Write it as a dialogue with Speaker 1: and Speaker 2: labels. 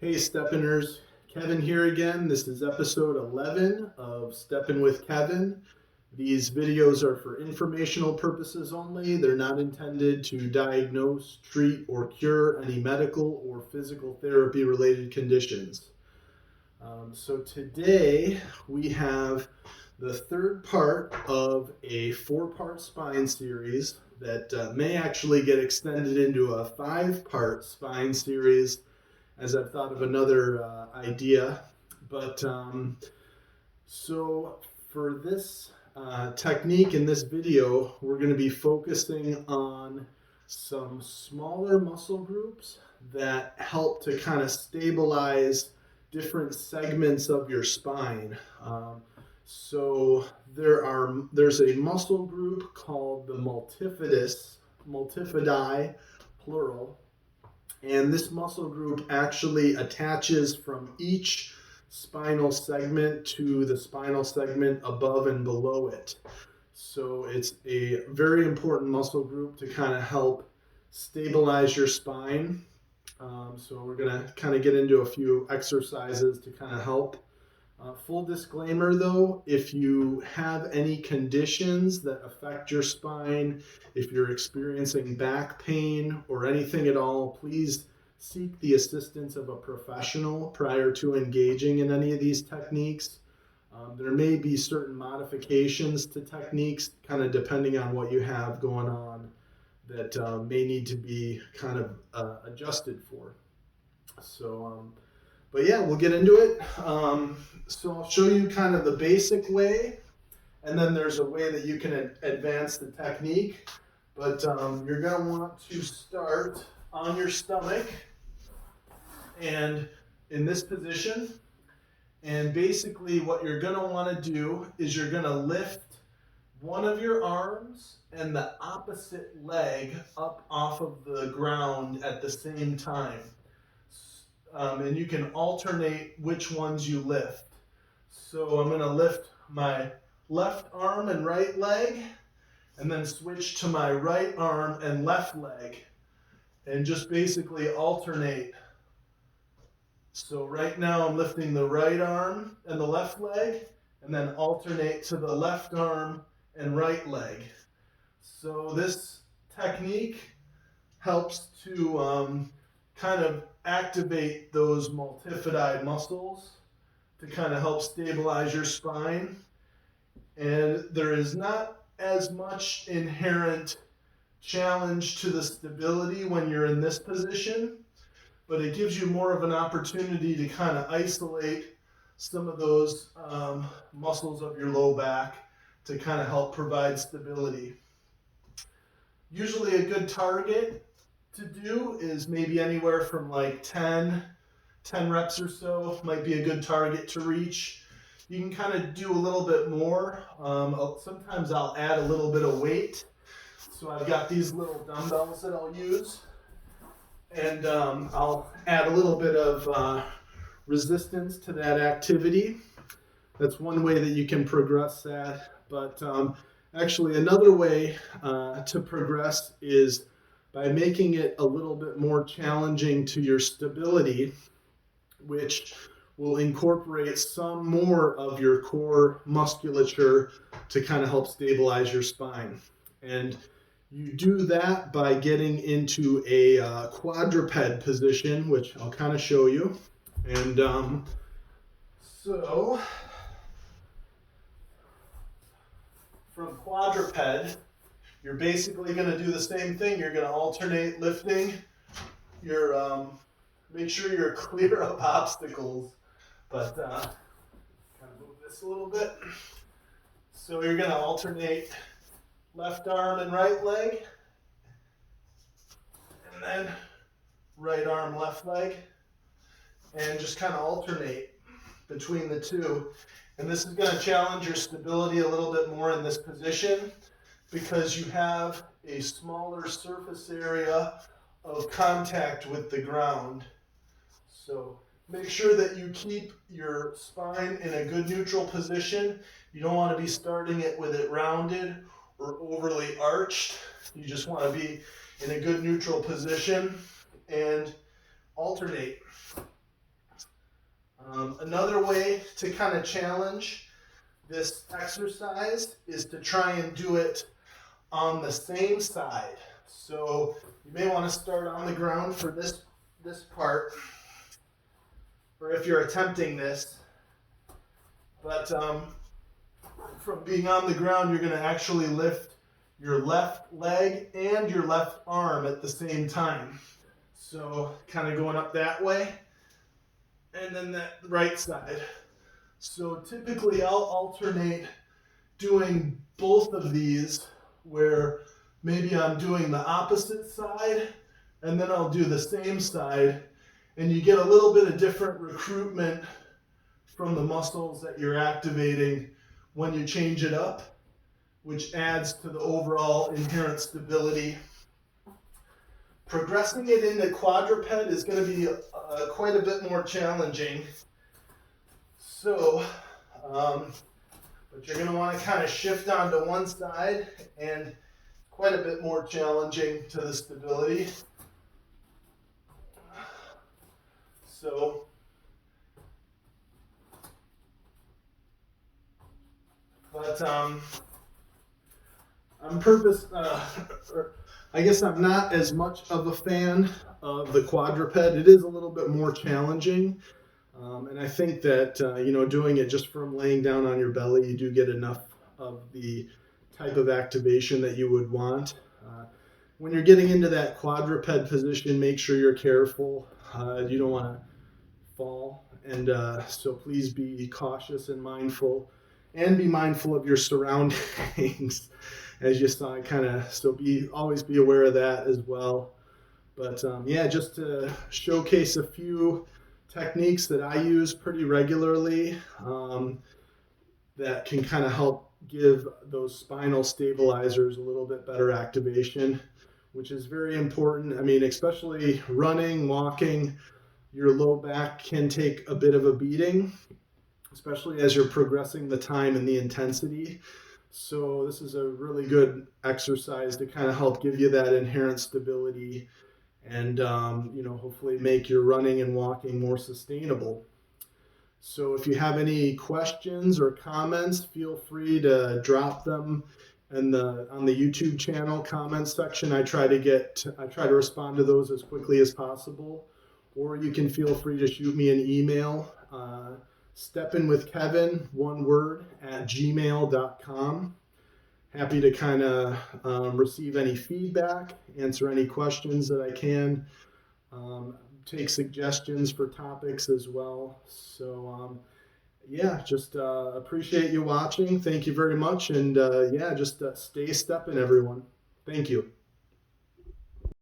Speaker 1: Hey Steppiners, Kevin here again. This is episode 11 of Steppin' with Kevin. These videos are for informational purposes only. They're not intended to diagnose, treat, or cure any medical or physical therapy related conditions. So today we have the third part of a 4-part spine series that may actually get extended into a 5-part spine series as I've thought of another idea. But so for this technique in this video, we're going to be focusing on some smaller muscle groups that help to kind of stabilize different segments of your spine. So there's a muscle group called the multifidi, plural, and this muscle group actually attaches from each spinal segment to the spinal segment above and below it. So it's a very important muscle group to kind of help stabilize your spine. So we're going to kind of get into a few exercises to kind of help. Full disclaimer though, if you have any conditions that affect your spine, if you're experiencing back pain or anything at all, please seek the assistance of a professional prior to engaging in any of these techniques. There may be certain modifications to techniques kind of depending on what you have going on that may need to be kind of adjusted for. But yeah, we'll get into it. So I'll show you kind of the basic way, and then there's a way that you can advance the technique. But you're going to want to start on your stomach and in this position. And basically what you're going to want to do is you're going to lift one of your arms and the opposite leg up off of the ground at the same time. And you can alternate which ones you lift. So I'm going to lift my left arm and right leg, and then switch to my right arm and left leg, and just basically alternate. So right now I'm lifting the right arm and the left leg, and then alternate to the left arm and right leg. So this technique helps to kind of activate those multifidi muscles to kind of help stabilize your spine. And there is not as much inherent challenge to the stability when you're in this position, but it gives you more of an opportunity to kind of isolate some of those muscles of your low back to kind of help provide stability. Usually a good target to do is maybe anywhere from like 10 reps or so might be a good target to reach. You can kind of do a little bit more. Sometimes I'll add a little bit of weight. So I've got these little dumbbells that I'll use, and I'll add a little bit of resistance to that activity. That's one way that you can progress that. But actually another way to progress is by making it a little bit more challenging to your stability, which will incorporate some more of your core musculature to kind of help stabilize your spine. And you do that by getting into a quadruped position, which I'll kind of show you. And so from quadruped, you're basically going to do the same thing. You're going to alternate lifting your, make sure you're clear of obstacles, but kind of move this a little bit. So you're going to alternate left arm and right leg, and then right arm, left leg, and just kind of alternate between the two. And this is going to challenge your stability a little bit more in this position, because you have a smaller surface area of contact with the ground. So make sure that you keep your spine in a good neutral position. You don't want to be starting it with it rounded or overly arched. You just want to be in a good neutral position and alternate. Another way to kind of challenge this exercise is to try and do it on the same side. So you may want to start on the ground for this part, or if you're attempting this. But from being on the ground, you're going to actually lift your left leg and your left arm at the same time. So kind of going up that way, and then that right side. So typically I'll alternate doing both of these, where maybe I'm doing the opposite side and then I'll do the same side, and you get a little bit of different recruitment from the muscles that you're activating when you change it up, which adds to the overall inherent stability. Progressing it into quadruped is going to be quite a bit more challenging. So, but you're going to want to kind of shift onto one side, and quite a bit more challenging to the stability. So, but I guess I'm not as much of a fan of the quadruped. It is a little bit more challenging. And I think that, doing it just from laying down on your belly, you do get enough of the type of activation that you would want. When you're getting into that quadruped position, make sure you're careful. You don't want to fall. And so please be cautious and mindful, and be mindful of your surroundings as you saw, so always be aware of that as well. But just to showcase a few techniques that I use pretty regularly that can kind of help give those spinal stabilizers a little bit better activation, which is very important. I mean, especially running, walking, your low back can take a bit of a beating, especially as you're progressing the time and the intensity. So this is a really good exercise to kind of help give you that inherent stability and, hopefully make your running and walking more sustainable. So if you have any questions or comments, feel free to drop them on the YouTube channel comments section. I try to respond to those as quickly as possible. Or you can feel free to shoot me an email, stepinwithkevin, one word, @gmail.com. Happy to kind of receive any feedback, answer any questions that I can, take suggestions for topics as well. So just appreciate you watching. Thank you very much. And just stay stepping, everyone. Thank you.